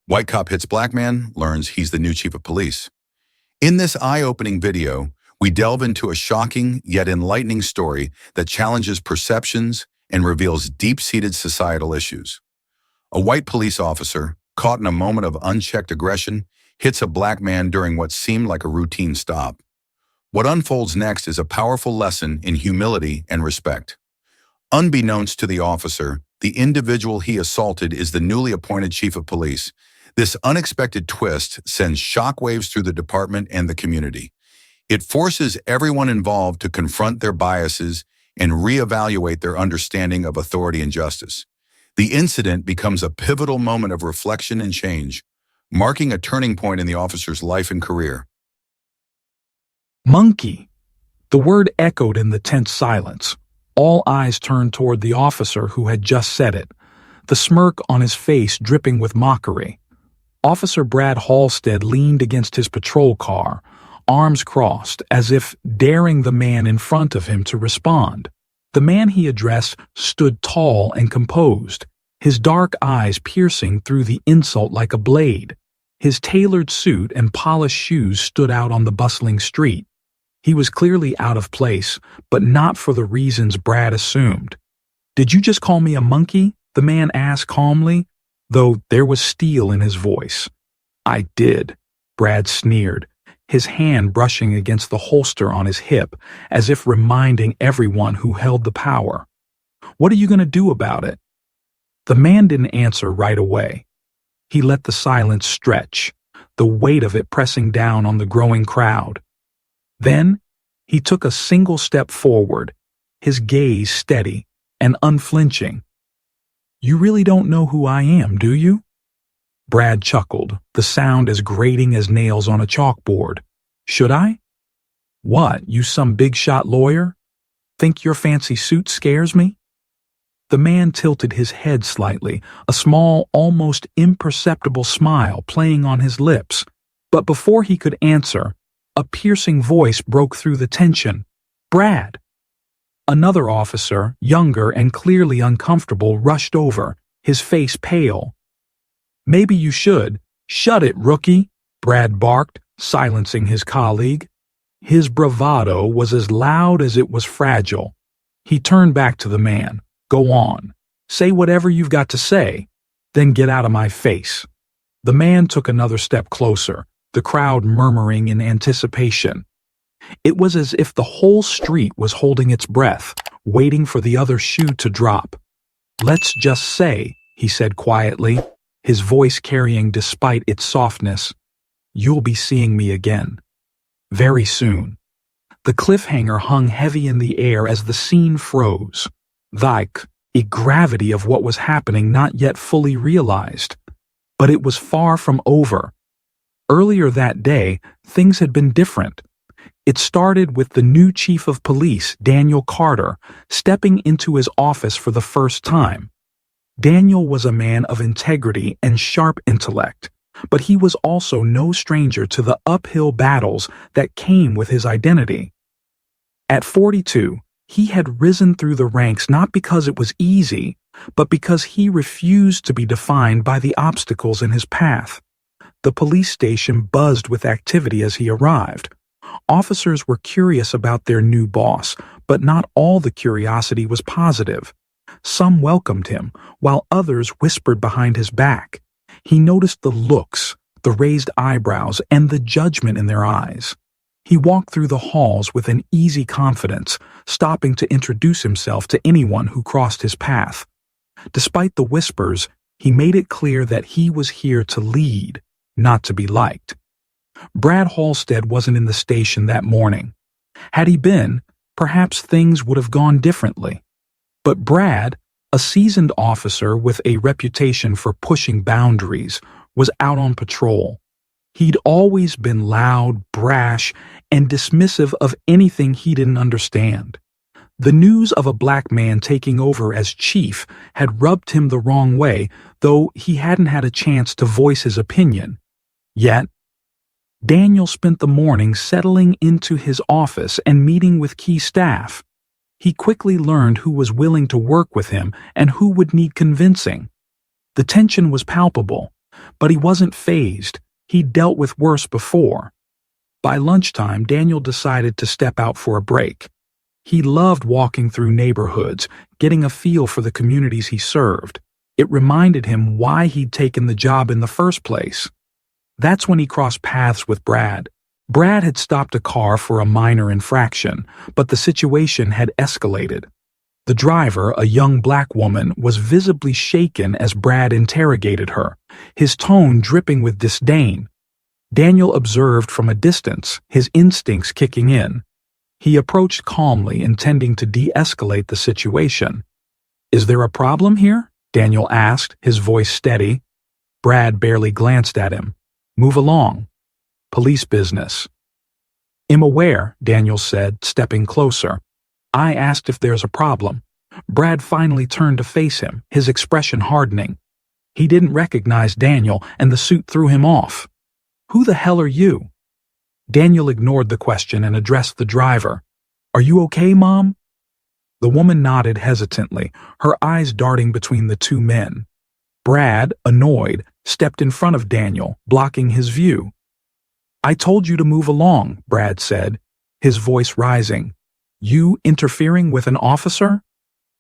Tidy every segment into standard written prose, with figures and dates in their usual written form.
White cop hits black man, learns he's the new chief of police. In this eye-opening video, we delve into a shocking yet enlightening story that challenges perceptions and reveals deep-seated societal issues. A white police officer, caught in a moment of unchecked aggression, hits a black man during what seemed like a routine stop. What unfolds next is a powerful lesson in humility and respect. Unbeknownst to the officer, the individual he assaulted is the newly appointed chief of police. This unexpected twist sends shockwaves through the department and the community. It forces everyone involved to confront their biases and reevaluate their understanding of authority and justice. The incident becomes a pivotal moment of reflection and change, marking a turning point in the officer's life and career. Monkey. The word echoed in the tense silence. All eyes turned toward the officer who had just said it, the smirk on his face dripping with mockery. Officer Brad Halstead leaned against his patrol car, arms crossed, as if daring the man in front of him to respond. The man he addressed stood tall and composed, his dark eyes piercing through the insult like a blade. His tailored suit and polished shoes stood out on the bustling street. He was clearly out of place, but not for the reasons Brad assumed. "Did you just call me a monkey?" the man asked calmly, though there was steel in his voice. "I did," Brad sneered, his hand brushing against the holster on his hip, as if reminding everyone who held the power. "What are you going to do about it?" The man didn't answer right away. He let the silence stretch, the weight of it pressing down on the growing crowd. Then, he took a single step forward, his gaze steady and unflinching. "You really don't know who I am, do you?" Brad chuckled, the sound as grating as nails on a chalkboard. "Should I?" "What, you some big-shot lawyer? Think your fancy suit scares me?" The man tilted his head slightly, a small, almost imperceptible smile playing on his lips. But before he could answer, a piercing voice broke through the tension. "Brad!" Another officer, younger and clearly uncomfortable, rushed over, his face pale. "Maybe you should. Shut it, rookie!" Brad barked, silencing his colleague. His bravado was as loud as it was fragile. He turned back to the man. "Go on. Say whatever you've got to say. Then get out of my face." The man took another step closer, the crowd murmuring in anticipation. It was as if the whole street was holding its breath, waiting for the other shoe to drop. "Let's just say," he said quietly, his voice carrying despite its softness, "you'll be seeing me again. Very soon." The cliffhanger hung heavy in the air as the scene froze. The gravity of what was happening not yet fully realized. But it was far from over. Earlier that day, things had been different. It started with the new chief of police, Daniel Carter, stepping into his office for the first time. Daniel was a man of integrity and sharp intellect, but he was also no stranger to the uphill battles that came with his identity. At 42, he had risen through the ranks not because it was easy, but because he refused to be defined by the obstacles in his path. The police station buzzed with activity as he arrived. Officers were curious about their new boss, but not all the curiosity was positive. Some welcomed him, while others whispered behind his back. He noticed the looks, the raised eyebrows, and the judgment in their eyes. He walked through the halls with an easy confidence, stopping to introduce himself to anyone who crossed his path. Despite the whispers, he made it clear that he was here to lead, not to be liked. Brad Halstead wasn't in the station that morning. Had he been, perhaps things would have gone differently. But Brad, a seasoned officer with a reputation for pushing boundaries, was out on patrol. He'd always been loud, brash, and dismissive of anything he didn't understand. The news of a black man taking over as chief had rubbed him the wrong way, though he hadn't had a chance to voice his opinion. Yet, Daniel spent the morning settling into his office and meeting with key staff. He quickly learned who was willing to work with him and who would need convincing. The tension was palpable, But he wasn't fazed. He'd dealt with worse before. By lunchtime, Daniel decided to step out for a break. He loved walking through neighborhoods, getting a feel for the communities he served. It reminded him why he'd taken the job in the first place. That's when he crossed paths with Brad. Brad had stopped a car for a minor infraction, but the situation had escalated. The driver, a young black woman, was visibly shaken as Brad interrogated her, his tone dripping with disdain. Daniel observed from a distance, his instincts kicking in. He approached calmly, intending to de-escalate the situation. "Is there a problem here?" Daniel asked, his voice steady. Brad barely glanced at him. "Move along. Police business." "I'm aware," Daniel said, stepping closer. "I asked if there's a problem." Brad finally turned to face him, his expression hardening. He didn't recognize Daniel, and the suit threw him off. "Who the hell are you?" Daniel ignored the question and addressed the driver. "Are you okay, Mom?" The woman nodded hesitantly, her eyes darting between the two men. Brad, annoyed, stepped in front of Daniel, blocking his view. "I told you to move along," Brad said, his voice rising. "You interfering with an officer?"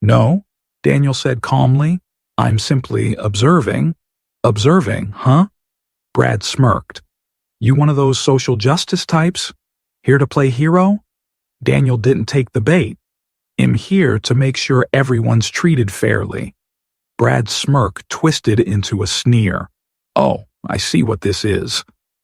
"No," Daniel said calmly. "I'm simply observing." "Observing, huh?" Brad smirked. "You one of those social justice types? Here to play hero?" Daniel didn't take the bait. "I'm here to make sure everyone's treated fairly." Brad's smirk twisted into a sneer. "Oh, I see what this is.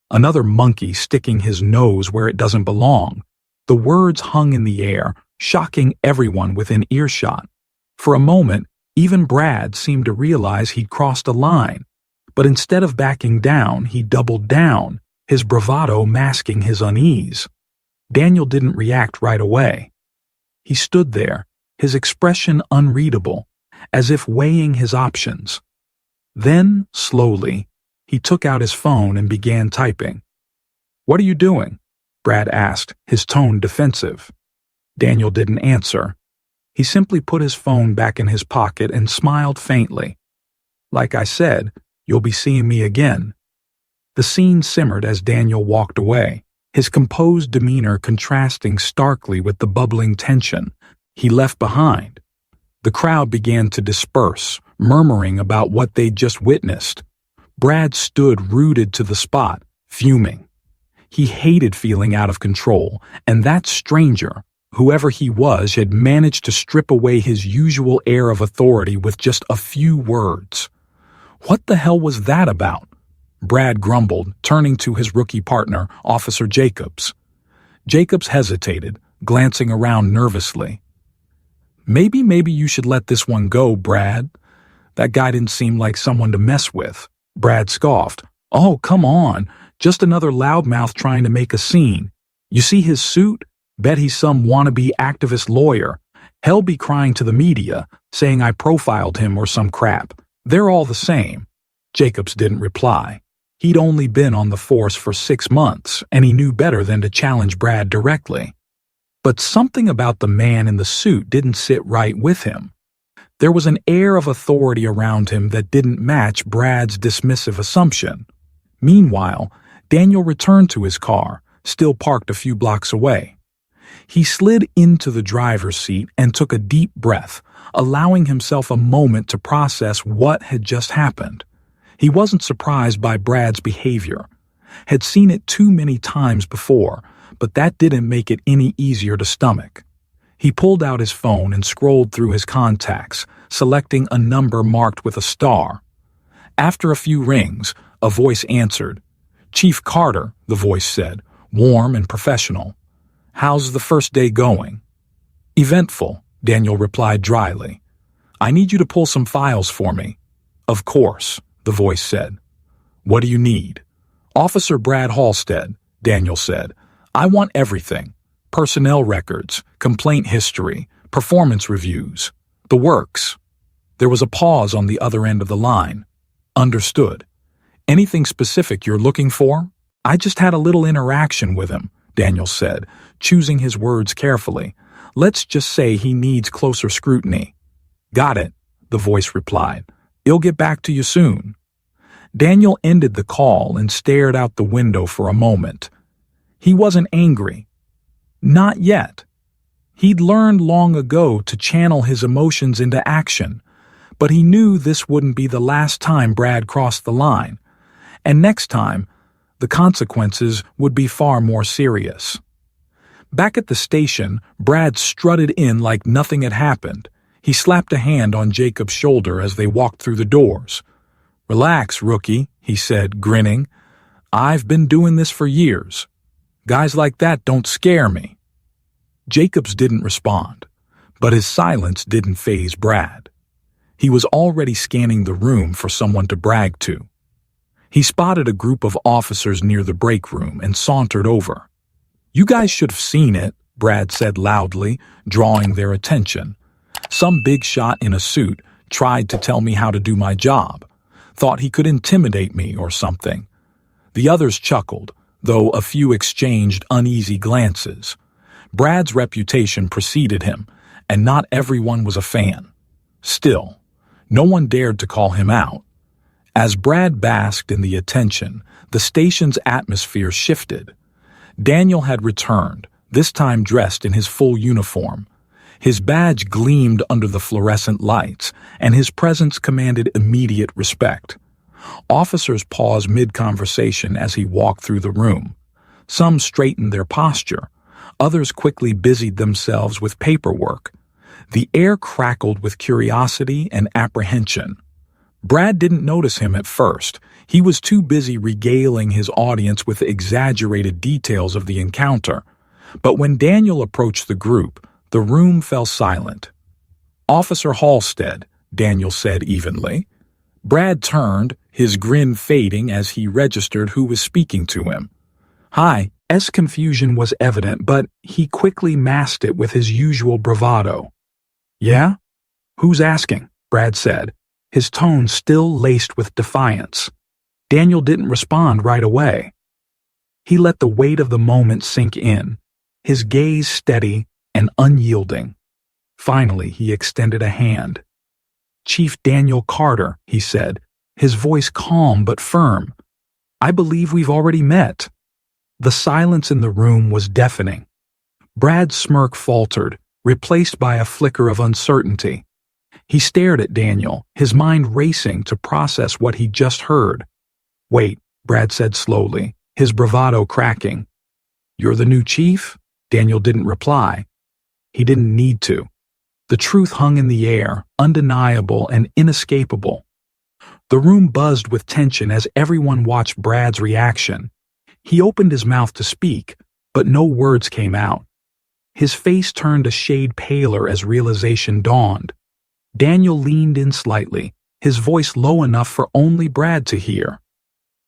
Another monkey sticking his nose where it doesn't belong." The words hung in the air, shocking everyone within earshot. For a moment, even Brad seemed to realize he'd crossed a line. But instead of backing down, he doubled down, his bravado masking his unease. Daniel didn't react right away. He stood there, his expression unreadable, as if weighing his options. Then, slowly, he took out his phone and began typing. "What are you doing?" Brad asked, his tone defensive. Daniel didn't answer. He simply put his phone back in his pocket and smiled faintly. "Like I said, you'll be seeing me again." The scene simmered as Daniel walked away, his composed demeanor contrasting starkly with the bubbling tension he left behind. The crowd began to disperse, murmuring about what they'd just witnessed. Brad stood rooted to the spot, fuming. He hated feeling out of control, and that stranger, whoever he was, had managed to strip away his usual air of authority with just a few words. What the hell was that about? Brad grumbled, turning to his rookie partner, Officer Jacobs. Jacobs hesitated, glancing around nervously. Maybe you should let this one go, Brad. That guy didn't seem like someone to mess with." Brad scoffed. "Oh, come on. Just another loudmouth trying to make a scene. You see his suit? Bet he's some wannabe activist lawyer. He'll be crying to the media, saying I profiled him or some crap. They're all the same." Jacobs didn't reply. He'd only been on the force for 6 months, and he knew better than to challenge Brad directly. But something about the man in the suit didn't sit right with him. There was an air of authority around him that didn't match Brad's dismissive assumption. Meanwhile, Daniel returned to his car, still parked a few blocks away. He slid into the driver's seat and took a deep breath, allowing himself a moment to process what had just happened. He wasn't surprised by Brad's behavior. Had seen it too many times before, but that didn't make it any easier to stomach. He pulled out his phone and scrolled through his contacts, selecting a number marked with a star. After a few rings, a voice answered. "Chief Carter," the voice said, warm and professional. "How's the first day going?" "Eventful," Daniel replied dryly. "I need you to pull some files for me." "Of course," the voice said. "What do you need?" "Officer Brad Halstead," Daniel said. "I want everything. Personnel records, complaint history, performance reviews, the works." There was a pause on the other end of the line. "Understood. Anything specific you're looking for?" "I just had a little interaction with him," Daniel said, choosing his words carefully. "Let's just say he needs closer scrutiny." "Got it," the voice replied. "He'll get back to you soon." Daniel ended the call and stared out the window for a moment. He wasn't angry. Not yet. He'd learned long ago to channel his emotions into action, but he knew this wouldn't be the last time Brad crossed the line, and next time, the consequences would be far more serious. Back at the station, Brad strutted in like nothing had happened. He slapped a hand on Jacob's shoulder as they walked through the doors. "Relax, rookie," he said, grinning. "I've been doing this for years. Guys like that don't scare me." Jacobs didn't respond, but his silence didn't faze Brad. He was already scanning the room for someone to brag to. He spotted a group of officers near the break room and sauntered over. "You guys should have seen it," Brad said loudly, drawing their attention. "Some big shot in a suit tried to tell me how to do my job. Thought he could intimidate me or something." The others chuckled, though a few exchanged uneasy glances. Brad's reputation preceded him, and not everyone was a fan. Still, no one dared to call him out. As Brad basked in the attention, the station's atmosphere shifted. Daniel had returned, this time dressed in his full uniform. His badge gleamed under the fluorescent lights, and his presence commanded immediate respect. Officers paused mid-conversation as he walked through the room. Some straightened their posture. Others quickly busied themselves with paperwork. The air crackled with curiosity and apprehension. Brad didn't notice him at first. He was too busy regaling his audience with exaggerated details of the encounter. But when Daniel approached the group, the room fell silent. "Officer Halstead," Daniel said evenly. Brad turned, his grin fading as he registered who was speaking to him. "Hi." Confusion was evident, but he quickly masked it with his usual bravado. "Yeah? Who's asking?" Brad said, his tone still laced with defiance. Daniel didn't respond right away. He let the weight of the moment sink in, his gaze steady and unyielding. Finally, he extended a hand. "Chief Daniel Carter," he said, his voice calm but firm. "I believe we've already met." The silence in the room was deafening. Brad's smirk faltered, replaced by a flicker of uncertainty. He stared at Daniel, his mind racing to process what he'd just heard. "Wait," Brad said slowly, his bravado cracking. "You're the new chief?" Daniel didn't reply. He didn't need to. The truth hung in the air, undeniable and inescapable. The room buzzed with tension as everyone watched Brad's reaction. He opened his mouth to speak, but no words came out. His face turned a shade paler as realization dawned. Daniel leaned in slightly, his voice low enough for only Brad to hear.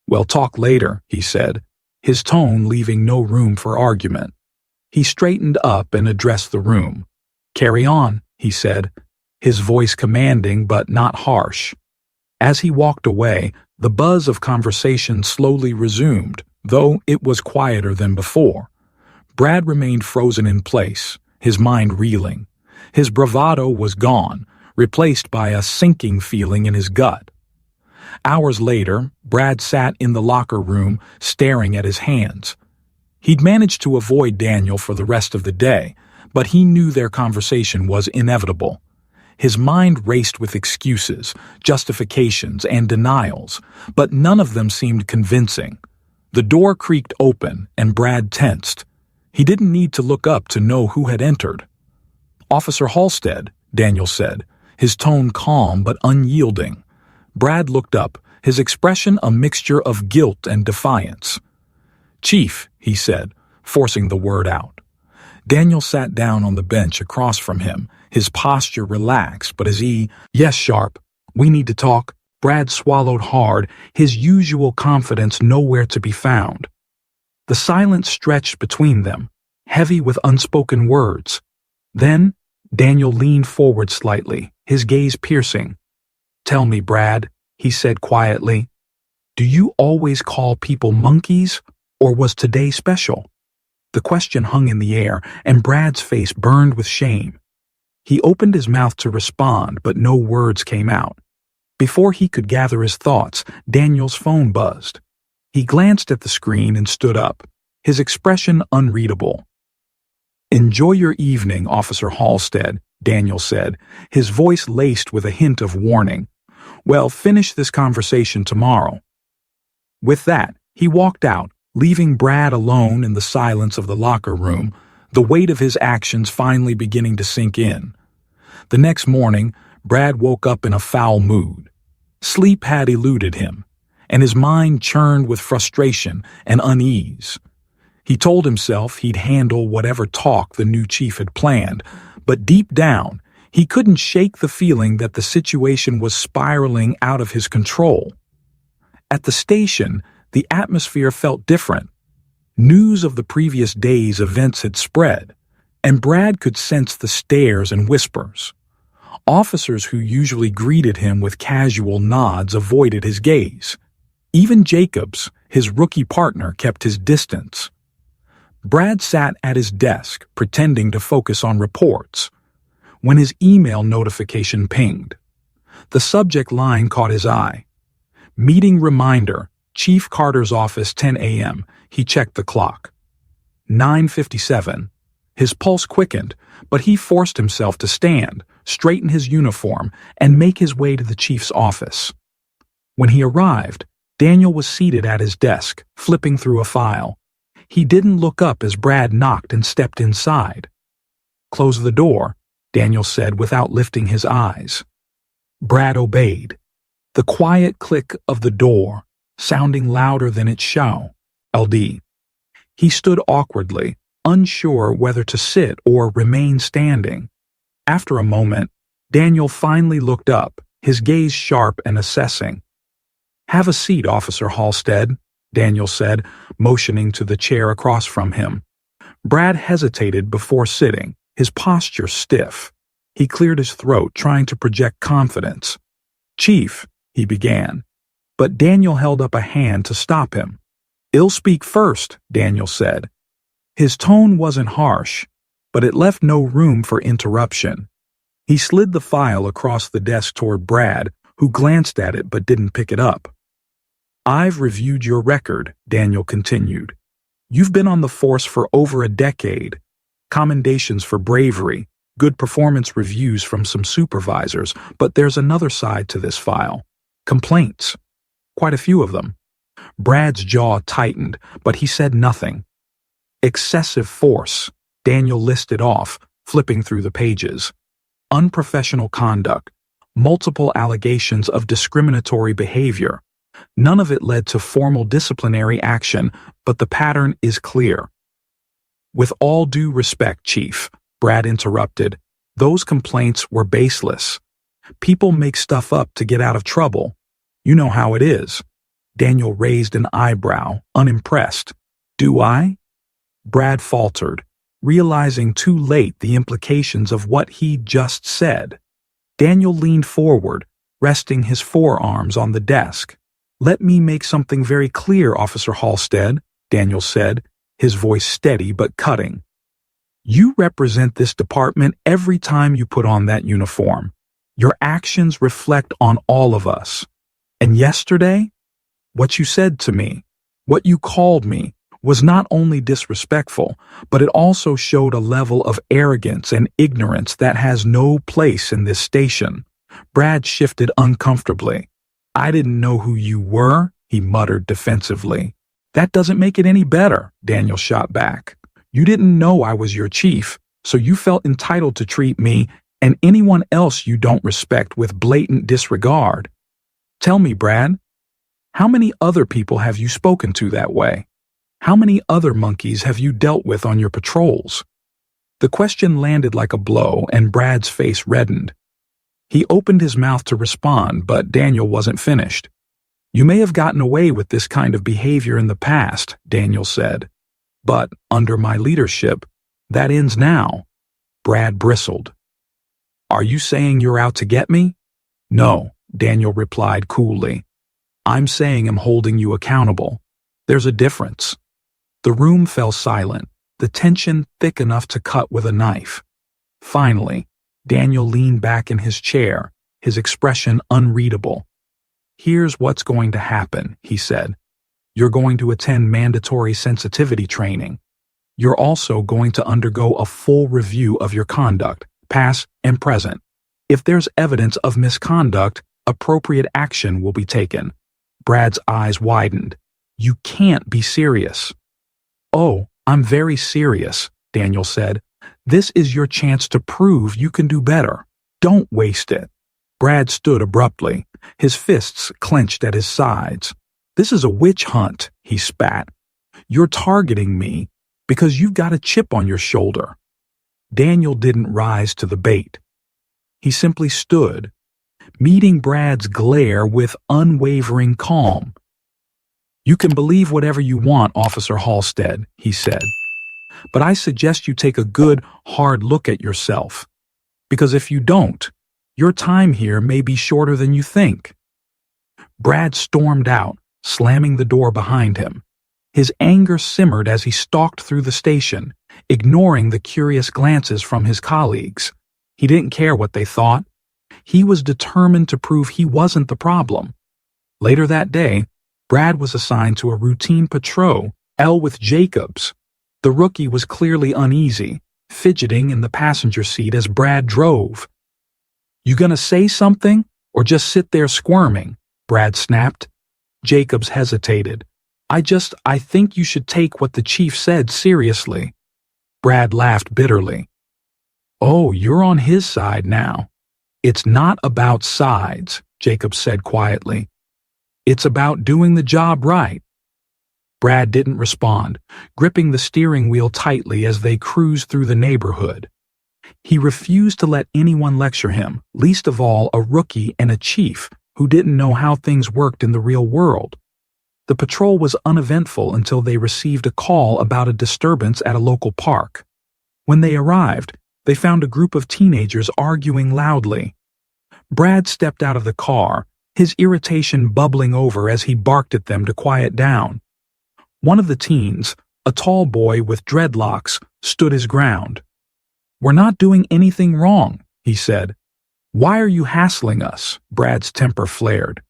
"We'll talk later," he said, his tone leaving no room for argument. He straightened up and addressed the room. "Carry on," he said, his voice commanding but not harsh. As he walked away, the buzz of conversation slowly resumed, though it was quieter than before. Brad remained frozen in place, his mind reeling. His bravado was gone, replaced by a sinking feeling in his gut. Hours later, Brad sat in the locker room, staring at his hands. He'd managed to avoid Daniel for the rest of the day, but he knew their conversation was inevitable. His mind raced with excuses, justifications, and denials, but none of them seemed convincing. The door creaked open, and Brad tensed. He didn't need to look up to know who had entered. "Officer Halstead," Daniel said, his tone calm but unyielding. Brad looked up, his expression a mixture of guilt and defiance. "Chief," he said, forcing the word out. Daniel sat down on the bench across from him, his posture relaxed, but as he, "Yes, Sharp, we need to talk." Brad swallowed hard, his usual confidence nowhere to be found. The silence stretched between them, heavy with unspoken words. Then, Daniel leaned forward slightly, his gaze piercing. "Tell me, Brad," he said quietly, "do you always call people monkeys, or was today special?" The question hung in the air, and Brad's face burned with shame. He opened his mouth to respond, but no words came out. Before he could gather his thoughts, Daniel's phone buzzed. He glanced at the screen and stood up, his expression unreadable. "Enjoy your evening, Officer Halstead," Daniel said, his voice laced with a hint of warning. "Well, finish this conversation tomorrow." With that, he walked out, leaving Brad alone in the silence of the locker room, the weight of his actions finally beginning to sink in. The next morning, Brad woke up in a foul mood. Sleep had eluded him, and his mind churned with frustration and unease. He told himself he'd handle whatever talk the new chief had planned, but deep down, he couldn't shake the feeling that the situation was spiraling out of his control. At the station, the atmosphere felt different. News of the previous day's events had spread, and Brad could sense the stares and whispers. Officers who usually greeted him with casual nods avoided his gaze. Even Jacobs, his rookie partner, kept his distance. Brad sat at his desk, pretending to focus on reports, when his email notification pinged. The subject line caught his eye. "Meeting reminder, Chief Carter's office, 10 a.m. He checked the clock. 9:57. His pulse quickened, but he forced himself to stand, straighten his uniform, and make his way to the chief's office. When he arrived, Daniel was seated at his desk, flipping through a file. He didn't look up as Brad knocked and stepped inside. "Close the door," Daniel said without lifting his eyes. Brad obeyed. The quiet click of the door, sounding louder than its show. LD. He stood awkwardly, unsure whether to sit or remain standing. After a moment, Daniel finally looked up, his gaze sharp and assessing. "Have a seat, Officer Halstead," Daniel said, motioning to the chair across from him. Brad hesitated before sitting, his posture stiff. He cleared his throat, trying to project confidence. "Chief," he began, but Daniel held up a hand to stop him. "I'll speak first," Daniel said. His tone wasn't harsh, but it left no room for interruption. He slid the file across the desk toward Brad, who glanced at it but didn't pick it up. "I've reviewed your record," Daniel continued. "You've been on the force for over a decade. Commendations for bravery, good performance reviews from some supervisors, but there's another side to this file. Complaints. Quite a few of them." Brad's jaw tightened, but he said nothing. "Excessive force," Daniel listed off, flipping through the pages. "Unprofessional conduct, multiple allegations of discriminatory behavior. None of it led to formal disciplinary action, but the pattern is clear." "With all due respect, Chief," Brad interrupted, "those complaints were baseless. People make stuff up to get out of trouble. You know how it is." Daniel raised an eyebrow, unimpressed. "Do I?" Brad faltered, realizing too late the implications of what he'd just said. Daniel leaned forward, resting his forearms on the desk. "Let me make something very clear, Officer Halstead," Daniel said, his voice steady but cutting. "You represent this department every time you put on that uniform. Your actions reflect on all of us. And yesterday, what you said to me, what you called me, was not only disrespectful, but it also showed a level of arrogance and ignorance that has no place in this station." Brad shifted uncomfortably. "I didn't know who you were," he muttered defensively. "That doesn't make it any better," Daniel shot back. "You didn't know I was your chief, so you felt entitled to treat me and anyone else you don't respect with blatant disregard. Tell me, Brad, how many other people have you spoken to that way? How many other monkeys have you dealt with on your patrols?" The question landed like a blow, and Brad's face reddened. He opened his mouth to respond, but Daniel wasn't finished. "You may have gotten away with this kind of behavior in the past," Daniel said. "But under my leadership, that ends now." Brad bristled. "Are you saying you're out to get me?" "No," Daniel replied coolly. "I'm saying I'm holding you accountable. There's a difference." The room fell silent, the tension thick enough to cut with a knife. Finally, Daniel leaned back in his chair, his expression unreadable. "Here's what's going to happen," he said. "You're going to attend mandatory sensitivity training. You're also going to undergo a full review of your conduct, past and present. If there's evidence of misconduct, appropriate action will be taken." Brad's eyes widened. "You can't be serious." "Oh, I'm very serious," Daniel said. "This is your chance to prove you can do better. Don't waste it." Brad stood abruptly, his fists clenched at his sides. "This is a witch hunt," he spat. "You're targeting me because you've got a chip on your shoulder." Daniel didn't rise to the bait. He simply stood, meeting Brad's glare with unwavering calm. "You can believe whatever you want, Officer Halstead," he said, "but I suggest you take a good, hard look at yourself. Because if you don't, your time here may be shorter than you think." Brad stormed out, slamming the door behind him. His anger simmered as he stalked through the station, ignoring the curious glances from his colleagues. He didn't care what they thought. He was determined to prove he wasn't the problem. Later that day, Brad was assigned to a routine patrol with Jacobs. The rookie was clearly uneasy, fidgeting in the passenger seat as Brad drove. "You gonna say something, or just sit there squirming?" Brad snapped. Jacobs hesitated. I think you should take what the chief said seriously." Brad laughed bitterly. "Oh, you're on his side now." "It's not about sides," Jacobs said quietly. "It's about doing the job right." Brad didn't respond, gripping the steering wheel tightly as they cruised through the neighborhood. He refused to let anyone lecture him, least of all a rookie and a chief who didn't know how things worked in the real world. The patrol was uneventful until they received a call about a disturbance at a local park. When they arrived, they found a group of teenagers arguing loudly. Brad stepped out of the car, his irritation bubbling over as he barked at them to quiet down. One of the teens, a tall boy with dreadlocks, stood his ground. "We're not doing anything wrong," he said. "Why are you hassling us?" Brad's temper flared.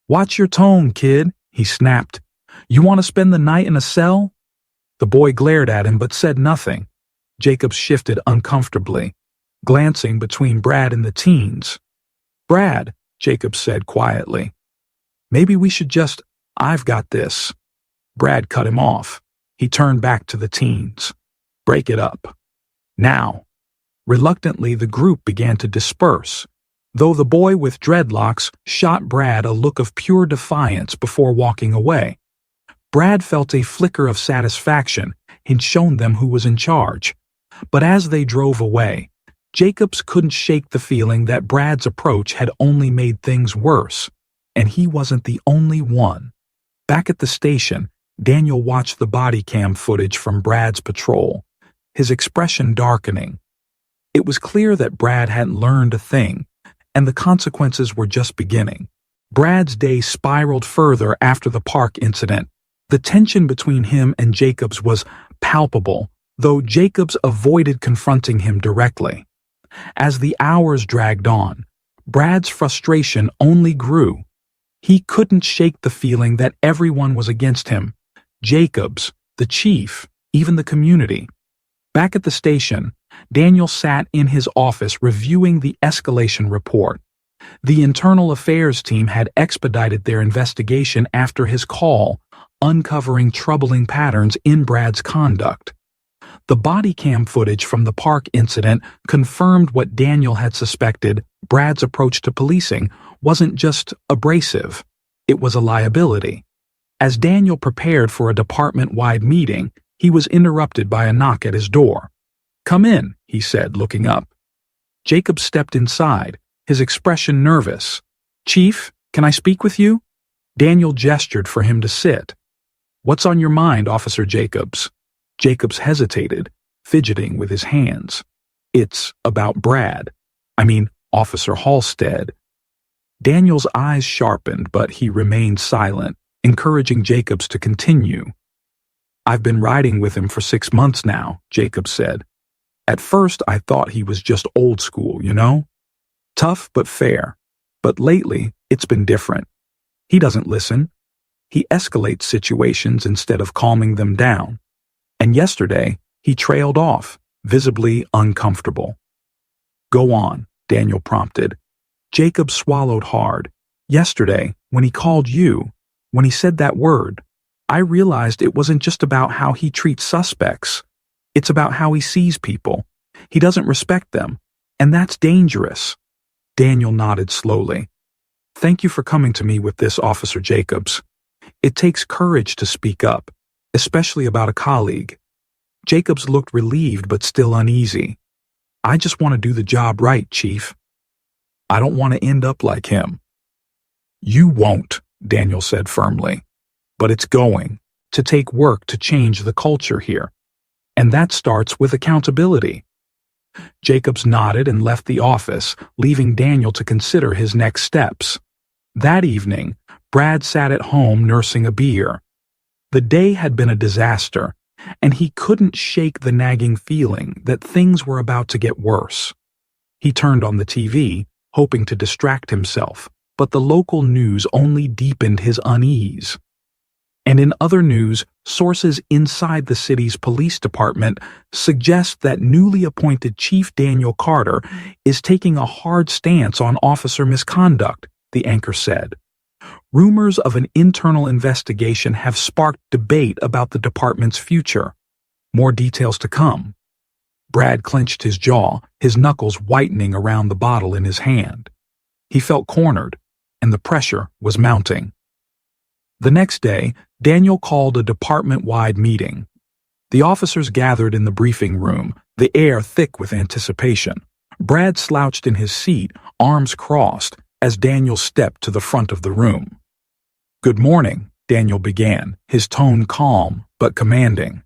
"Watch your tone, kid," he snapped. "You want to spend the night in a cell?" The boy glared at him but said nothing. Jacobs shifted uncomfortably, glancing between Brad and the teens. "Brad," Jacobs said quietly, "maybe we should just— I've got this." Brad cut him off. He turned back to the teens. "Break it up. Now." Reluctantly, the group began to disperse, though the boy with dreadlocks shot Brad a look of pure defiance before walking away. Brad felt a flicker of satisfaction. He'd shown them who was in charge. But as they drove away, Jacobs couldn't shake the feeling that Brad's approach had only made things worse, and he wasn't the only one. Back at the station, Daniel watched the body cam footage from Brad's patrol, his expression darkening. It was clear that Brad hadn't learned a thing, and the consequences were just beginning. Brad's day spiraled further after the park incident. The tension between him and Jacobs was palpable, though Jacobs avoided confronting him directly. As the hours dragged on, Brad's frustration only grew. He couldn't shake the feeling that everyone was against him. Jacobs, the chief, even the community. Back at the station, Daniel sat in his office reviewing the escalation report. The internal affairs team had expedited their investigation after his call, uncovering troubling patterns in Brad's conduct. The body cam footage from the park incident confirmed what Daniel had suspected. Brad's approach to policing wasn't just abrasive, it was a liability. As Daniel prepared for a department-wide meeting, he was interrupted by a knock at his door. "Come in," he said, looking up. Jacob stepped inside, his expression nervous. "Chief, can I speak with you?" Daniel gestured for him to sit. "What's on your mind, Officer Jacobs?" Jacobs hesitated, fidgeting with his hands. "It's about Brad. Officer Halstead." Daniel's eyes sharpened, but he remained silent, encouraging Jacobs to continue. "I've been riding with him for 6 months now," Jacobs said. "At first I thought he was just old school, you know? Tough but fair. But lately, it's been different. He doesn't listen. He escalates situations instead of calming them down. And yesterday, he trailed off, visibly uncomfortable. Go on, Daniel prompted. Jacob swallowed hard. Yesterday, when he called you, when he said that word, I realized it wasn't just about how he treats suspects. It's about how he sees people. He doesn't respect them, and that's dangerous. Daniel nodded slowly. Thank you for coming to me with this, Officer Jacobs. It takes courage to speak up, especially about a colleague. Jacobs looked relieved but still uneasy. I just want to do the job right, Chief. I don't want to end up like him. You won't, Daniel said firmly. But it's going to take work to change the culture here. And that starts with accountability. Jacobs nodded and left the office, leaving Daniel to consider his next steps. That evening, Brad sat at home nursing a beer. The day had been a disaster, and he couldn't shake the nagging feeling that things were about to get worse. He turned on the TV, hoping to distract himself, but the local news only deepened his unease. And in other news, sources inside the city's police department suggest that newly appointed Chief Daniel Carter is taking a hard stance on officer misconduct, the anchor said. Rumors of an internal investigation have sparked debate about the department's future. More details to come. Brad clenched his jaw, his knuckles whitening around the bottle in his hand. He felt cornered, and the pressure was mounting. The next day, Daniel called a department-wide meeting. The officers gathered in the briefing room, the air thick with anticipation. Brad slouched in his seat, arms crossed, as Daniel stepped to the front of the room. Good morning, Daniel began, his tone calm but commanding.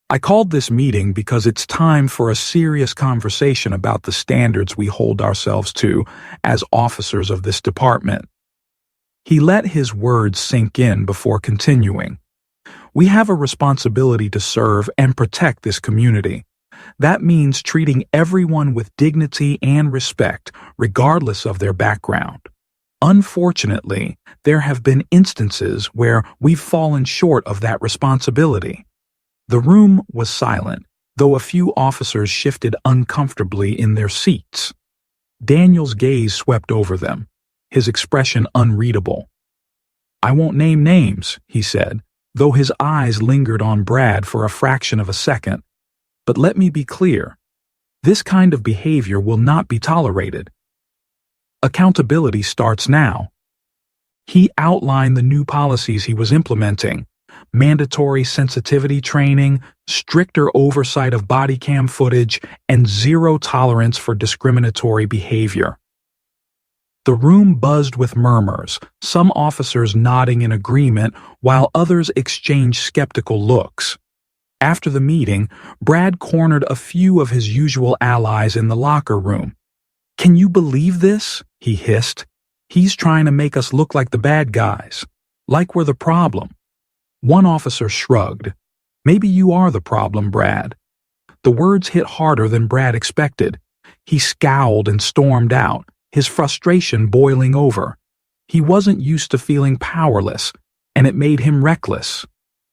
I called this meeting because it's time for a serious conversation about the standards we hold ourselves to as officers of this department. He let his words sink in before continuing. We have a responsibility to serve and protect this community. That means treating everyone with dignity and respect, regardless of their background. Unfortunately, there have been instances where we've fallen short of that responsibility. The room was silent, though a few officers shifted uncomfortably in their seats. Daniel's gaze swept over them, his expression unreadable. I won't name names, he said, though his eyes lingered on Brad for a fraction of a second. But let me be clear. This kind of behavior will not be tolerated. Accountability starts now. He outlined the new policies he was implementing: mandatory sensitivity training, stricter oversight of body cam footage, and zero tolerance for discriminatory behavior. The room buzzed with murmurs, some officers nodding in agreement while others exchanged skeptical looks. After the meeting, Brad cornered a few of his usual allies in the locker room. Can you believe this? He hissed. He's trying to make us look like the bad guys, like we're the problem. One officer shrugged. Maybe you are the problem, Brad. The words hit harder than Brad expected. He scowled and stormed out, his frustration boiling over. He wasn't used to feeling powerless, and it made him reckless.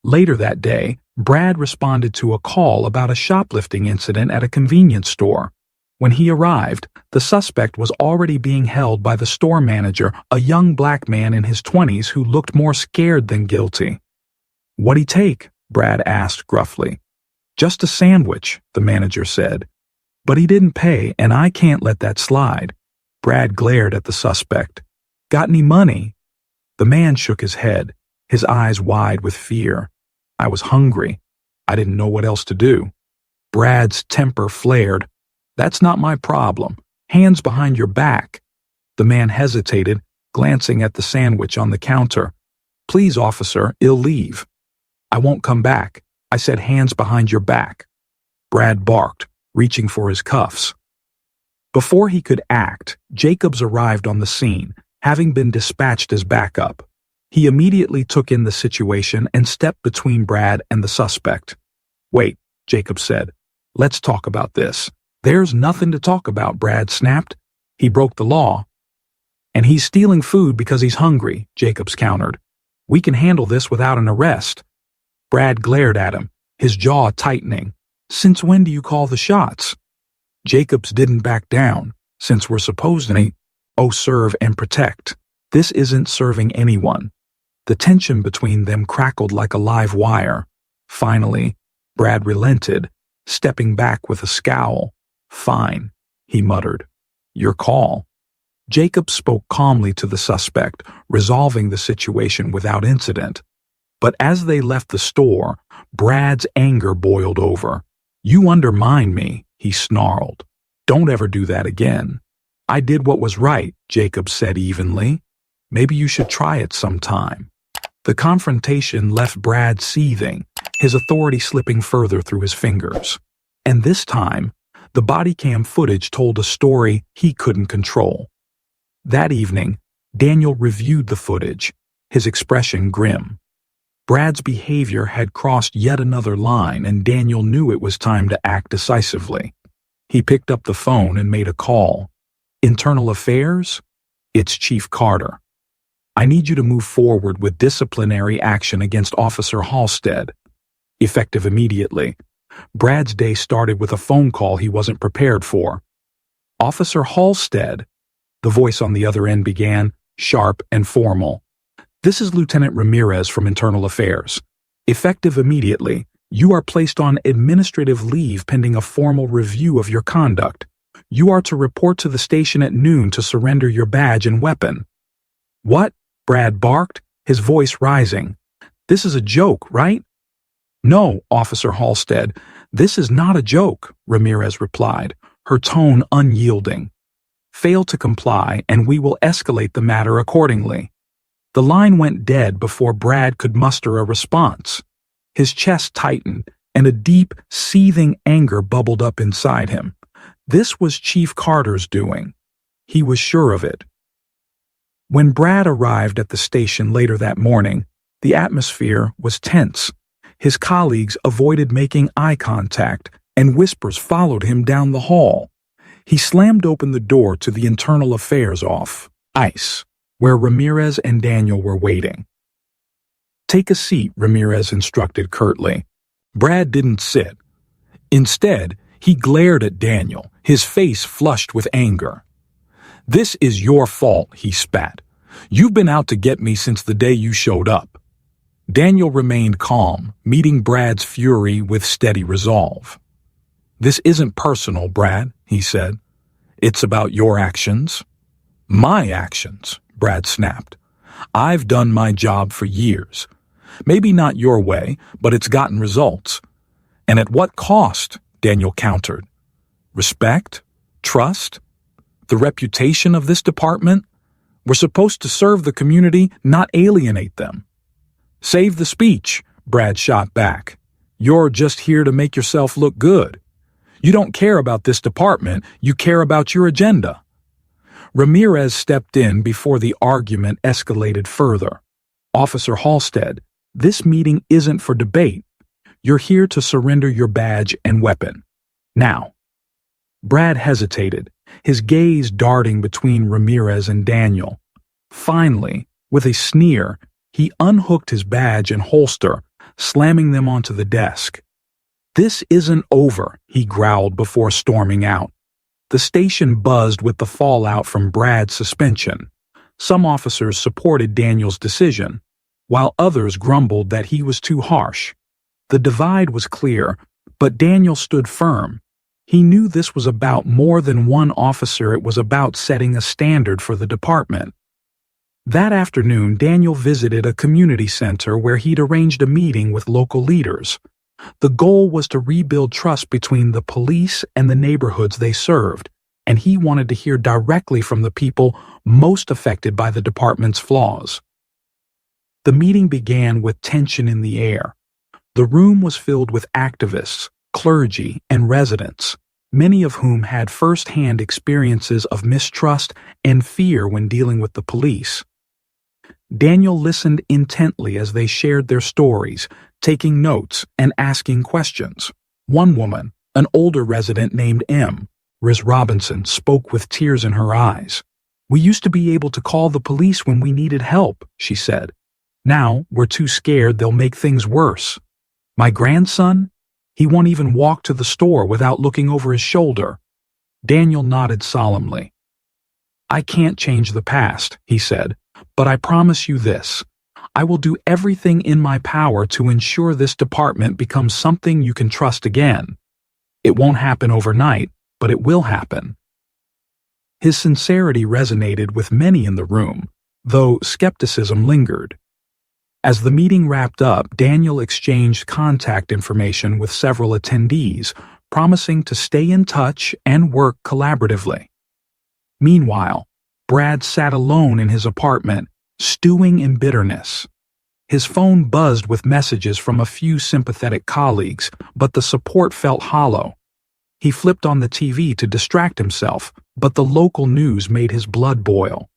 Later that day, Brad responded to a call about a shoplifting incident at a convenience store. When he arrived, the suspect was already being held by the store manager, a young black man in his 20s who looked more scared than guilty. What'd he take? Brad asked gruffly. Just a sandwich, the manager said. But he didn't pay, and I can't let that slide. Brad glared at the suspect. Got any money? The man shook his head, his eyes wide with fear. I was hungry. I didn't know what else to do. Brad's temper flared. That's not my problem. Hands behind your back. The man hesitated, glancing at the sandwich on the counter. Please, officer, he'll leave. I won't come back. I said hands behind your back. Brad barked, reaching for his cuffs. Before he could act, Jacobs arrived on the scene, having been dispatched as backup. He immediately took in the situation and stepped between Brad and the suspect. Wait, Jacobs said. Let's talk about this. There's nothing to talk about, Brad snapped. He broke the law. And he's stealing food because he's hungry, Jacobs countered. We can handle this without an arrest. Brad glared at him, his jaw tightening. Since when do you call the shots? Jacobs didn't back down. Since we're supposed to serve and protect. This isn't serving anyone. The tension between them crackled like a live wire. Finally, Brad relented, stepping back with a scowl. Fine, he muttered. Your call. Jacob spoke calmly to the suspect, resolving the situation without incident. But as they left the store, Brad's anger boiled over. You undermined me, he snarled. Don't ever do that again. I did what was right, Jacob said evenly. Maybe you should try it sometime. The confrontation left Brad seething, his authority slipping further through his fingers. And this time, the body cam footage told a story he couldn't control. That evening, Daniel reviewed the footage, his expression grim. Brad's behavior had crossed yet another line, and Daniel knew it was time to act decisively. He picked up the phone and made a call. Internal Affairs? It's Chief Carter. I need you to move forward with disciplinary action against Officer Halstead. Effective immediately. Brad's day started with a phone call he wasn't prepared for. Officer Halstead, the voice on the other end began, sharp and formal. This is Lieutenant Ramirez from Internal Affairs. Effective immediately, you are placed on administrative leave pending a formal review of your conduct. You are to report to the station at noon to surrender your badge and weapon. What? Brad barked, his voice rising. This is a joke, right? No, Officer Halstead, this is not a joke, Ramirez replied, her tone unyielding. Fail to comply and we will escalate the matter accordingly. The line went dead before Brad could muster a response. His chest tightened and a deep, seething anger bubbled up inside him. This was Chief Carter's doing. He was sure of it. When Brad arrived at the station later that morning, the atmosphere was tense. His colleagues avoided making eye contact, and whispers followed him down the hall. He slammed open the door to the Internal Affairs office, where Ramirez and Daniel were waiting. Take a seat, Ramirez instructed curtly. Brad didn't sit. Instead, he glared at Daniel, his face flushed with anger. This is your fault, he spat. You've been out to get me since the day you showed up. Daniel remained calm, meeting Brad's fury with steady resolve. This isn't personal, Brad, he said. It's about your actions. My actions, Brad snapped. I've done my job for years. Maybe not your way, but it's gotten results. And at what cost? Daniel countered. Respect? Trust? The reputation of this department? We're supposed to serve the community, not alienate them. Save the speech, Brad shot back. You're just here to make yourself look good. You don't care about this department, you care about your agenda. Ramirez stepped in before the argument escalated further. Officer Halstead, this meeting isn't for debate. You're here to surrender your badge and weapon. Now. Brad hesitated, his gaze darting between Ramirez and Daniel. Finally, with a sneer, he unhooked his badge and holster, slamming them onto the desk. This isn't over, he growled before storming out. The station buzzed with the fallout from Brad's suspension. Some officers supported Daniel's decision, while others grumbled that he was too harsh. The divide was clear, but Daniel stood firm. He knew this was about more than one officer, it was about setting a standard for the department. That afternoon, Daniel visited a community center where he'd arranged a meeting with local leaders. The goal was to rebuild trust between the police and the neighborhoods they served, and he wanted to hear directly from the people most affected by the department's flaws. The meeting began with tension in the air. The room was filled with activists, clergy, and residents, many of whom had first-hand experiences of mistrust and fear when dealing with the police. Daniel listened intently as they shared their stories, taking notes and asking questions. One woman, an older resident named Ms. Robinson, spoke with tears in her eyes. We used to be able to call the police when we needed help, she said. Now we're too scared they'll make things worse. My grandson? He won't even walk to the store without looking over his shoulder. Daniel nodded solemnly. I can't change the past, he said, but I promise you this. I will do everything in my power to ensure this department becomes something you can trust again. It won't happen overnight, but it will happen. His sincerity resonated with many in the room, though skepticism lingered. As the meeting wrapped up, Daniel exchanged contact information with several attendees, promising to stay in touch and work collaboratively. Meanwhile, Brad sat alone in his apartment, stewing in bitterness. His phone buzzed with messages from a few sympathetic colleagues, but the support felt hollow. He flipped on the TV to distract himself, but the local news made his blood boil.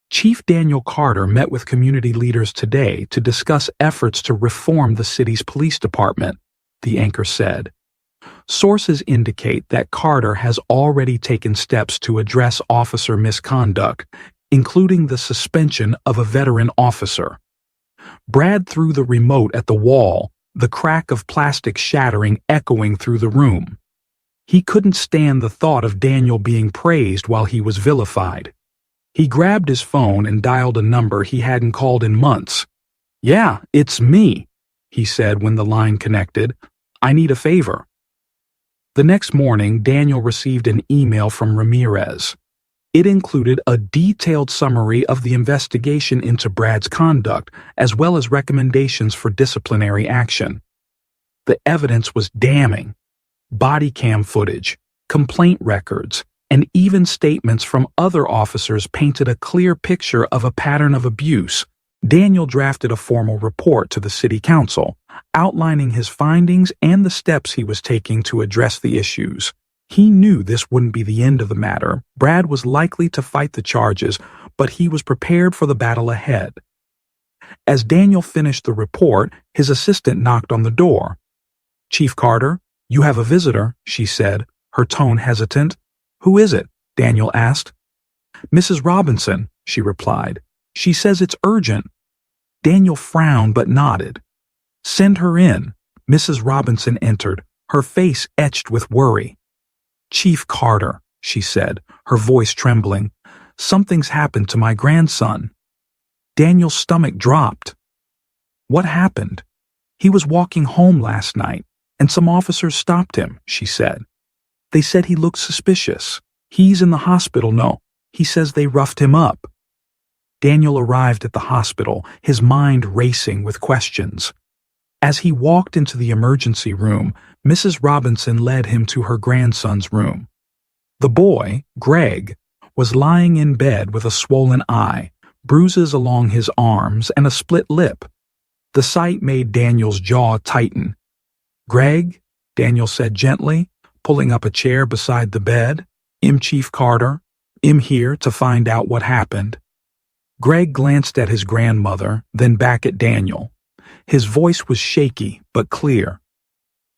Chief Daniel Carter met with community leaders today to discuss efforts to reform the city's police department, the anchor said. Sources indicate that Carter has already taken steps to address officer misconduct, including the suspension of a veteran officer. Brad threw the remote at the wall, the crack of plastic shattering echoing through the room. He couldn't stand the thought of Daniel being praised while he was vilified. He grabbed his phone and dialed a number he hadn't called in months. "Yeah, it's me," he said when the line connected. "I need a favor." The next morning, Daniel received an email from Ramirez. It included a detailed summary of the investigation into Brad's conduct, as well as recommendations for disciplinary action. The evidence was damning. Body cam footage, complaint records, and even statements from other officers painted a clear picture of a pattern of abuse. Daniel drafted a formal report to the city council, outlining his findings and the steps he was taking to address the issues. He knew this wouldn't be the end of the matter. Brad was likely to fight the charges, but he was prepared for the battle ahead. As Daniel finished the report, his assistant knocked on the door. "Chief Carter, you have a visitor," she said, her tone hesitant. "Who is it?" Daniel asked. "Mrs. Robinson," she replied. "She says it's urgent." Daniel frowned but nodded. "Send her in." Mrs. Robinson entered, her face etched with worry. "Chief Carter," she said, her voice trembling, "something's happened to my grandson." Daniel's stomach dropped. "What happened?" "He was walking home last night, and some officers stopped him," she said. "They said he looked suspicious. He's in the hospital now. He says they roughed him up." Daniel arrived at the hospital, his mind racing with questions. As he walked into the emergency room, Mrs. Robinson led him to her grandson's room. The boy, Greg, was lying in bed with a swollen eye, bruises along his arms, and a split lip. The sight made Daniel's jaw tighten. "Greg," Daniel said gently, pulling up a chair beside the bed. "I'm Chief Carter. I'm here to find out what happened." Greg glanced at his grandmother, then back at Daniel. His voice was shaky but clear.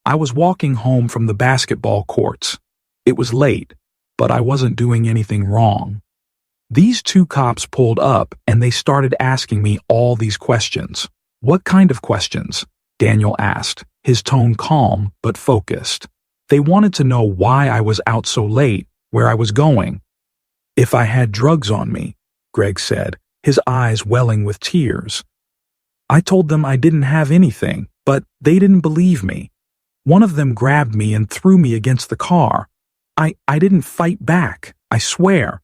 "I was walking home from the basketball courts. It was late, but I wasn't doing anything wrong. These two cops pulled up and they started asking me all these questions." "What kind of questions?" Daniel asked, his tone calm but focused. "They wanted to know why I was out so late, where I was going." "If I had drugs on me," Greg said, his eyes welling with tears. "I told them I didn't have anything, but they didn't believe me. One of them grabbed me and threw me against the car. I didn't fight back, I swear."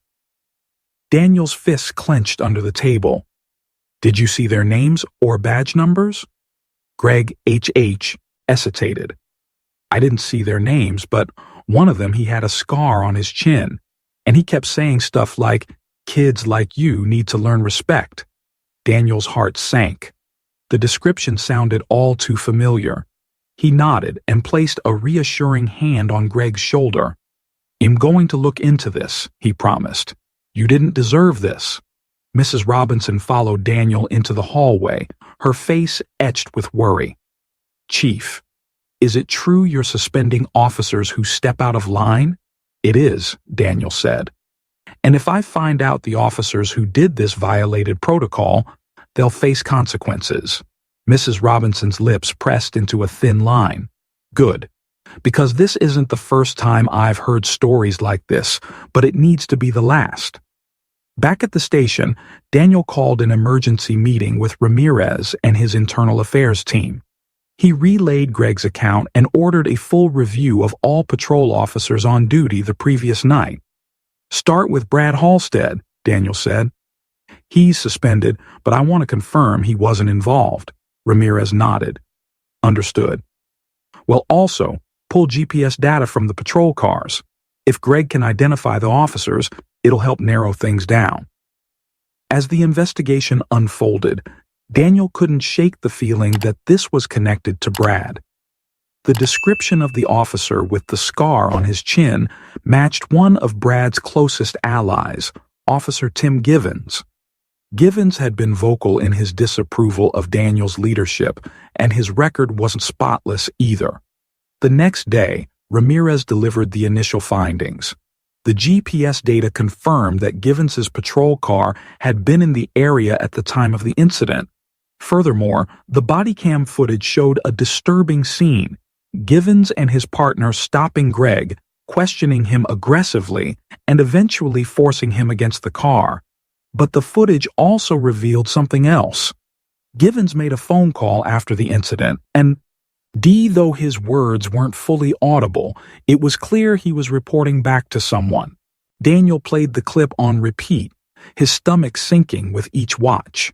Daniel's fists clenched under the table. "Did you see their names or badge numbers?" Greg H.H. hesitated. "I didn't see their names, but one of them he had a scar on his chin, and he kept saying stuff like, 'Kids like you need to learn respect.'" Daniel's heart sank. The description sounded all too familiar. He nodded and placed a reassuring hand on Greg's shoulder. "I'm going to look into this," he promised. "You didn't deserve this." Mrs. Robinson followed Daniel into the hallway, her face etched with worry. "Chief, is it true you're suspending officers who step out of line?" "It is," Daniel said. And if I find out the officers who did this violated protocol, they'll face consequences. Mrs. Robinson's lips pressed into a thin line. Good. Because this isn't the first time I've heard stories like this, but it needs to be the last. Back at the station, Daniel called an emergency meeting with Ramirez and his internal affairs team. He relayed Greg's account and ordered a full review of all patrol officers on duty the previous night. Start with Brad Halstead, Daniel said. He's suspended, but I want to confirm he wasn't involved. Ramirez nodded. Understood. Well, also, pull GPS data from the patrol cars. If Greg can identify the officers, it'll help narrow things down. As the investigation unfolded, Daniel couldn't shake the feeling that this was connected to Brad. The description of the officer with the scar on his chin matched one of Brad's closest allies, Officer Tim Givens. Givens had been vocal in his disapproval of Daniel's leadership, and his record wasn't spotless either. The next day, Ramirez delivered the initial findings. The GPS data confirmed that Givens's patrol car had been in the area at the time of the incident. Furthermore, the body cam footage showed a disturbing scene. Givens and his partner stopping Greg, questioning him aggressively, and eventually forcing him against the car. But the footage also revealed something else. Givens made a phone call after the incident, and though his words weren't fully audible, it was clear he was reporting back to someone. Daniel played the clip on repeat, his stomach sinking with each watch.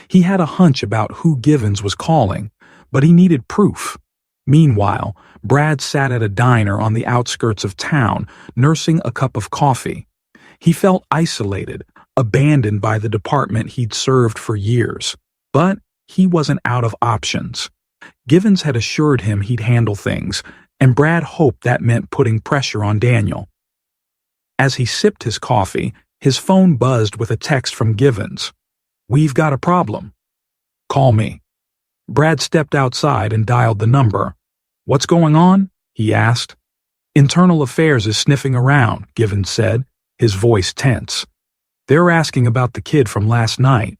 He had a hunch about who Givens was calling, but he needed proof. Meanwhile, Brad sat at a diner on the outskirts of town, nursing a cup of coffee. He felt isolated, abandoned by the department he'd served for years. But he wasn't out of options. Givens had assured him he'd handle things, and Brad hoped that meant putting pressure on Daniel. As he sipped his coffee, his phone buzzed with a text from Givens. "We've got a problem. Call me." Brad stepped outside and dialed the number. "What's going on?" he asked. "Internal Affairs is sniffing around," Givens said, his voice tense. "They're asking about the kid from last night.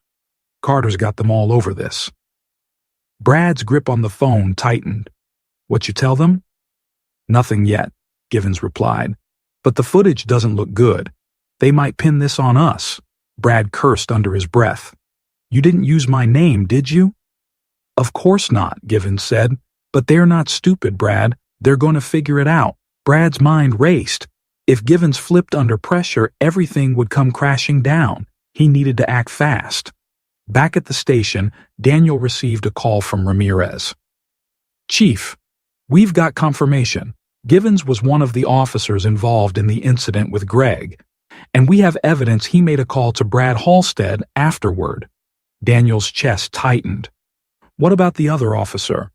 Carter's got them all over this." Brad's grip on the phone tightened. "What you tell them?" "Nothing yet," Givens replied. "But the footage doesn't look good. They might pin this on us." Brad cursed under his breath. "You didn't use my name, did you?" "Of course not," Givens said. "But they're not stupid, Brad. They're going to figure it out." Brad's mind raced. If Givens flipped under pressure, everything would come crashing down. He needed to act fast. Back at the station, Daniel received a call from Ramirez. "Chief, we've got confirmation. Givens was one of the officers involved in the incident with Greg, and we have evidence he made a call to Brad Halstead afterward." Daniel's chest tightened. "What about the other officer?"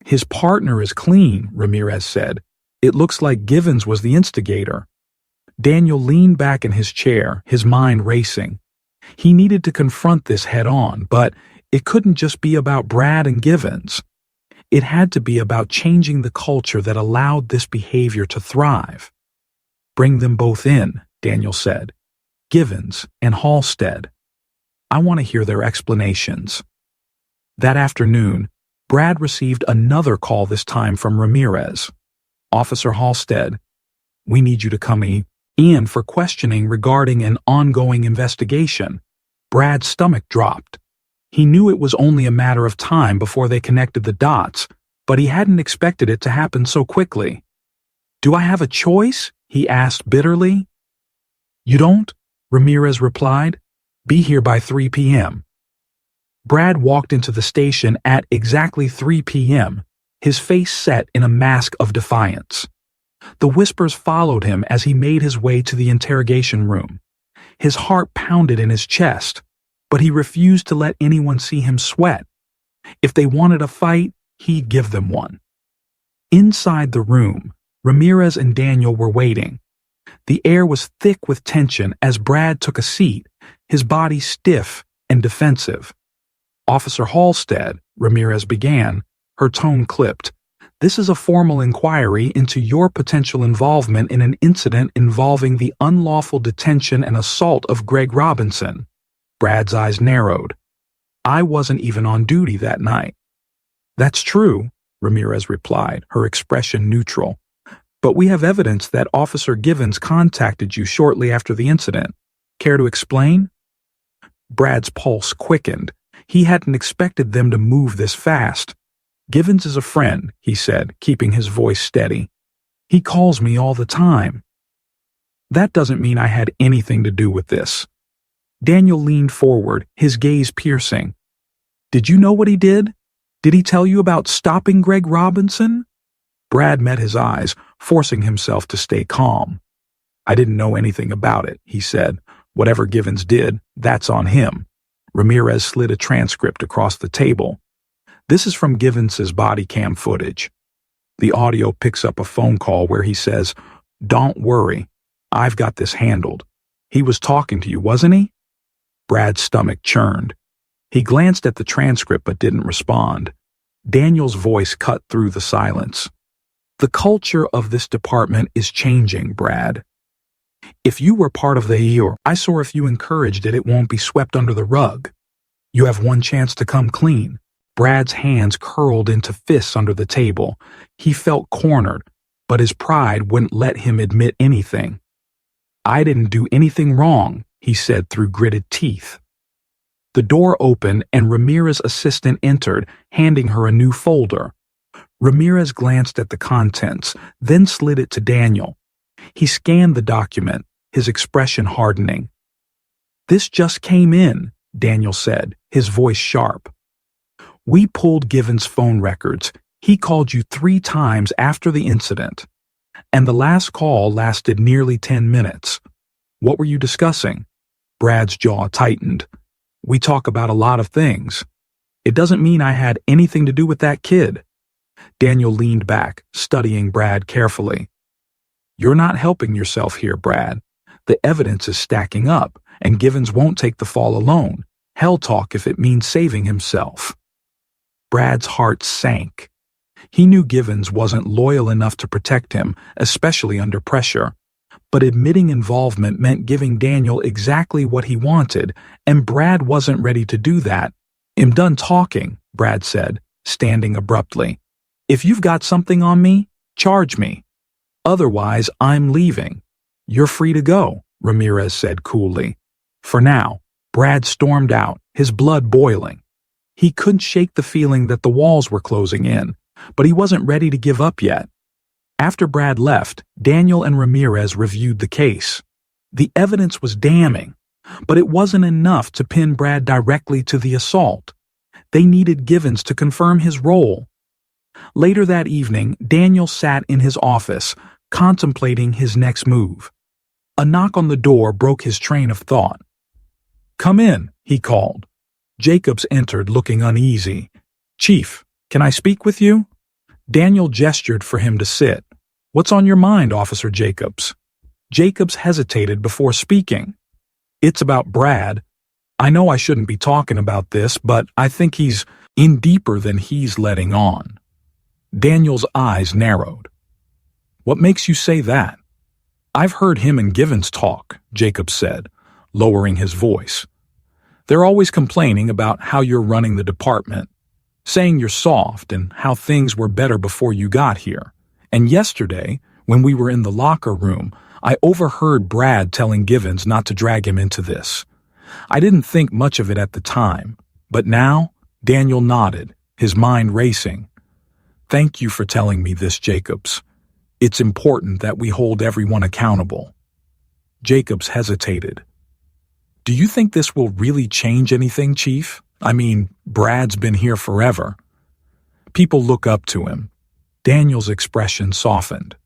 "His partner is clean," Ramirez said. "It looks like Givens was the instigator." Daniel leaned back in his chair, his mind racing. He needed to confront this head-on, but it couldn't just be about Brad and Givens. It had to be about changing the culture that allowed this behavior to thrive. "Bring them both in," Daniel said. "Givens and Halstead. I want to hear their explanations." That afternoon, Brad received another call, this time from Ramirez. "Officer Halstead, we need you to come in for questioning regarding an ongoing investigation." Brad's stomach dropped. He knew it was only a matter of time before they connected the dots, but he hadn't expected it to happen so quickly. "Do I have a choice?" he asked bitterly. "You don't," Ramirez replied. "Be here by 3 p.m. Brad walked into the station at exactly 3 p.m., his face set in a mask of defiance. The whispers followed him as he made his way to the interrogation room. His heart pounded in his chest, but he refused to let anyone see him sweat. If they wanted a fight, he'd give them one. Inside the room, Ramirez and Daniel were waiting. The air was thick with tension as Brad took a seat, his body stiff and defensive. "Officer Halstead," Ramirez began, her tone clipped. This is a formal inquiry into your potential involvement in an incident involving the unlawful detention and assault of Greg Robinson. Brad's eyes narrowed. I wasn't even on duty that night. That's true, Ramirez replied, her expression neutral. But we have evidence that Officer Givens contacted you shortly after the incident. Care to explain? Brad's pulse quickened. He hadn't expected them to move this fast. Givens is a friend, he said, keeping his voice steady. He calls me all the time. That doesn't mean I had anything to do with this. Daniel leaned forward, his gaze piercing. Did you know what he did? Did he tell you about stopping Greg Robinson? Brad met his eyes, forcing himself to stay calm. I didn't know anything about it, he said. Whatever Givens did, that's on him. Ramirez slid a transcript across the table. This is from Givens's body cam footage. The audio picks up a phone call where he says, "Don't worry, I've got this handled." He was talking to you, wasn't he? Brad's stomach churned. He glanced at the transcript but didn't respond. Daniel's voice cut through the silence. The culture of this department is changing, Brad. If you were part of the year, I saw if you encouraged it, it won't be swept under the rug. You have one chance to come clean. Brad's hands curled into fists under the table. He felt cornered, but his pride wouldn't let him admit anything. I didn't do anything wrong, he said through gritted teeth. The door opened and Ramirez's assistant entered, handing her a new folder. Ramirez glanced at the contents, then slid it to Daniel. He scanned the document, his expression hardening. This just came in, Daniel said, his voice sharp. We pulled Givens' phone records. He called you 3 times after the incident. And the last call lasted nearly 10 minutes. What were you discussing? Brad's jaw tightened. We talk about a lot of things. It doesn't mean I had anything to do with that kid. Daniel leaned back, studying Brad carefully. You're not helping yourself here, Brad. The evidence is stacking up, and Givens won't take the fall alone. He'll talk if it means saving himself. Brad's heart sank. He knew Givens wasn't loyal enough to protect him, especially under pressure. But admitting involvement meant giving Daniel exactly what he wanted, and Brad wasn't ready to do that. I'm done talking, Brad said, standing abruptly. If you've got something on me, charge me. Otherwise, I'm leaving. You're free to go, Ramirez said coolly. For now, Brad stormed out, his blood boiling. He couldn't shake the feeling that the walls were closing in, but he wasn't ready to give up yet. After Brad left, Daniel and Ramirez reviewed the case. The evidence was damning, but it wasn't enough to pin Brad directly to the assault. They needed Givens to confirm his role. Later that evening, Daniel sat in his office, contemplating his next move. A knock on the door broke his train of thought. Come in, he called. Jacobs entered, looking uneasy. Chief, can I speak with you? Daniel gestured for him to sit. What's on your mind, Officer Jacobs? Jacobs hesitated before speaking. It's about Brad. I know I shouldn't be talking about this, but I think he's in deeper than he's letting on. Daniel's eyes narrowed. What makes you say that? I've heard him and Givens talk, Jacobs said, lowering his voice. They're always complaining about how you're running the department, saying you're soft and how things were better before you got here. And yesterday, when we were in the locker room, I overheard Brad telling Givens not to drag him into this. I didn't think much of it at the time, but now, Daniel nodded, his mind racing. Thank you for telling me this, Jacobs. It's important that we hold everyone accountable. Jacobs hesitated. Do you think this will really change anything, Chief? I mean, Brad's been here forever. People look up to him. Daniel's expression softened.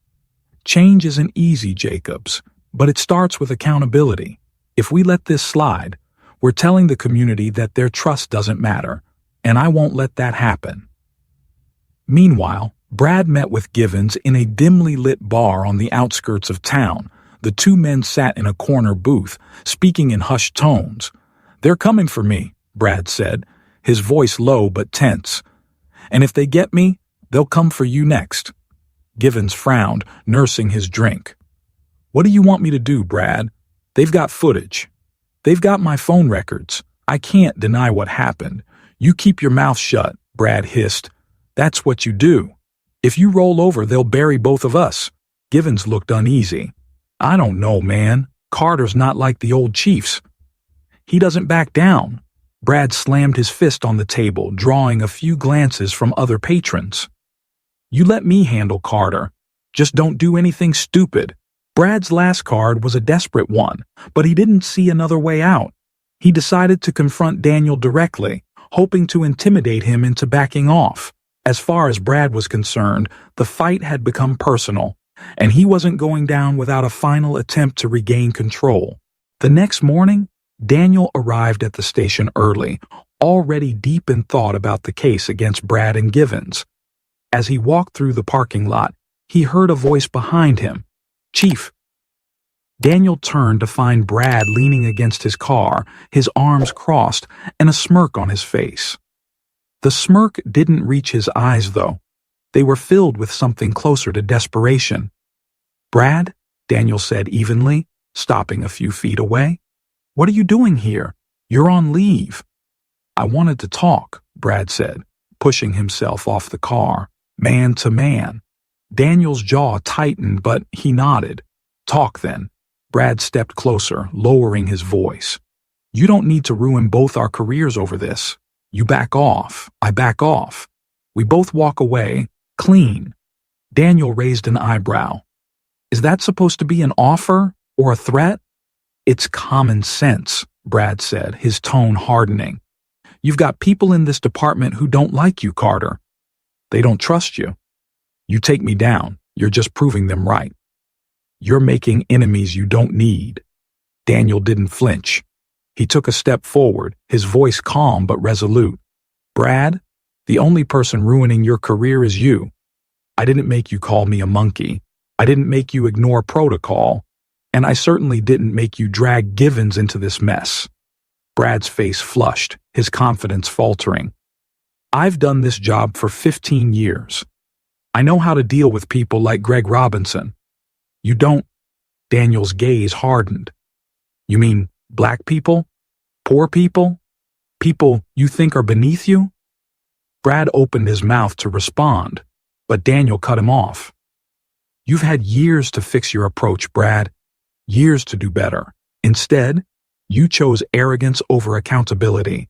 Change isn't easy, Jacobs, but it starts with accountability. If we let this slide, we're telling the community that their trust doesn't matter, and I won't let that happen. Meanwhile, Brad met with Givens in a dimly lit bar on the outskirts of town. The 2 men sat in a corner booth, speaking in hushed tones. They're coming for me, Brad said, his voice low but tense. And if they get me, They'll come for you next. Givens frowned, nursing his drink. What do you want me to do, Brad? They've got footage. They've got my phone records. I can't deny what happened. You keep your mouth shut, Brad hissed. That's what you do. If you roll over, they'll bury both of us. Givens looked uneasy. I don't know, man. Carter's not like the old chiefs. He doesn't back down. Brad slammed his fist on the table, drawing a few glances from other patrons. You let me handle Carter. Just don't do anything stupid. Brad's last card was a desperate one, but he didn't see another way out. He decided to confront Daniel directly, hoping to intimidate him into backing off. As far as Brad was concerned, the fight had become personal, and he wasn't going down without a final attempt to regain control. The next morning, Daniel arrived at the station early, already deep in thought about the case against Brad and Givens. As he walked through the parking lot, he heard a voice behind him. Chief. Daniel turned to find Brad leaning against his car, his arms crossed, and a smirk on his face. The smirk didn't reach his eyes, though. They were filled with something closer to desperation. Brad, Daniel said evenly, stopping a few feet away. What are you doing here? You're on leave. I wanted to talk, Brad said, pushing himself off the car, man to man. Daniel's jaw tightened, but he nodded. Talk then. Brad stepped closer, lowering his voice. You don't need to ruin both our careers over this. You back off. I back off. We both walk away, clean. Daniel raised an eyebrow. Is that supposed to be an offer or a threat? It's common sense, Brad said, his tone hardening. You've got people in this department who don't like you, Carter. They don't trust you. You take me down, you're just proving them right. You're making enemies you don't need. Daniel didn't flinch. He took a step forward, his voice calm but resolute. Brad, the only person ruining your career is you. I didn't make you call me a monkey. I didn't make you ignore protocol. And I certainly didn't make you drag Givens into this mess. Brad's face flushed, his confidence faltering. I've done this job for 15 years. I know how to deal with people like Greg Robinson. You don't. Daniel's gaze hardened. You mean black people? Poor people? People you think are beneath you? Brad opened his mouth to respond, but Daniel cut him off. You've had years to fix your approach, Brad. Years to do better. Instead, you chose arrogance over accountability.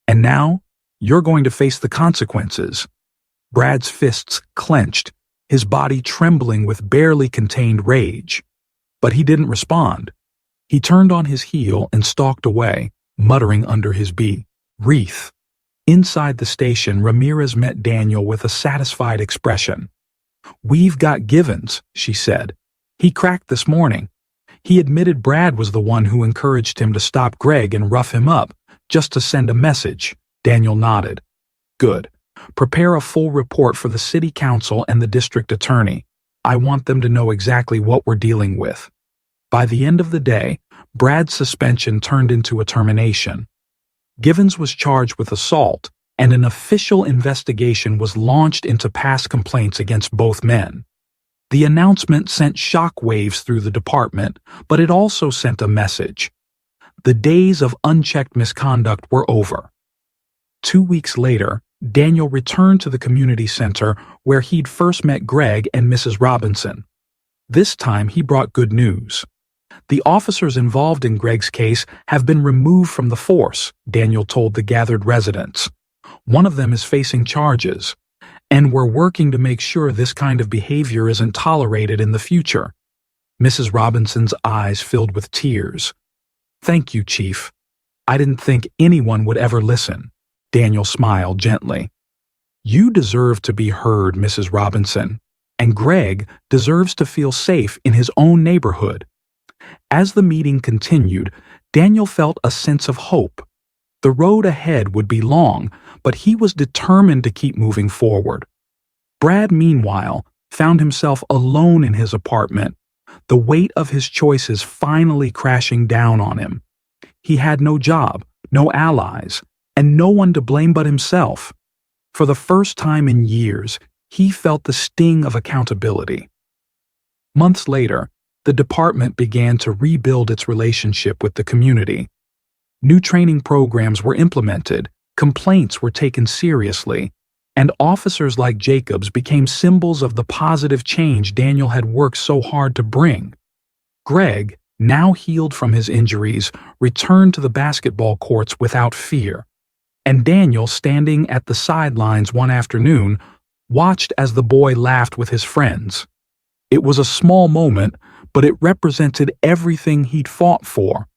And now, you're going to face the consequences. Brad's fists clenched, his body trembling with barely contained rage. But he didn't respond. He turned on his heel and stalked away, muttering under his breath. Inside the station, Ramirez met Daniel with a satisfied expression. We've got Givens, she said. He cracked this morning. He admitted Brad was the one who encouraged him to stop Greg and rough him up, just to send a message. Daniel nodded. Good. Prepare a full report for the city council and the district attorney. I want them to know exactly what we're dealing with. By the end of the day, Brad's suspension turned into a termination. Givens was charged with assault, and an official investigation was launched into past complaints against both men. The announcement sent shockwaves through the department, but it also sent a message. The days of unchecked misconduct were over. 2 weeks later, Daniel returned to the community center where he'd first met Greg and Mrs. Robinson. This time he brought good news. The officers involved in Greg's case have been removed from the force, Daniel told the gathered residents. One of them is facing charges, and we're working to make sure this kind of behavior isn't tolerated in the future. Mrs. Robinson's eyes filled with tears. Thank you, Chief. I didn't think anyone would ever listen. Daniel smiled gently. You deserve to be heard, Mrs. Robinson, and Greg deserves to feel safe in his own neighborhood. As the meeting continued, Daniel felt a sense of hope. The road ahead would be long, but he was determined to keep moving forward. Brad, meanwhile, found himself alone in his apartment, the weight of his choices finally crashing down on him. He had no job, no allies, and no one to blame but himself. For the first time in years, he felt the sting of accountability. Months later, the department began to rebuild its relationship with the community. New training programs were implemented, complaints were taken seriously, and officers like Jacobs became symbols of the positive change Daniel had worked so hard to bring. Greg, now healed from his injuries, returned to the basketball courts without fear. And Daniel, standing at the sidelines one afternoon, watched as the boy laughed with his friends. It was a small moment, but it represented everything he'd fought for: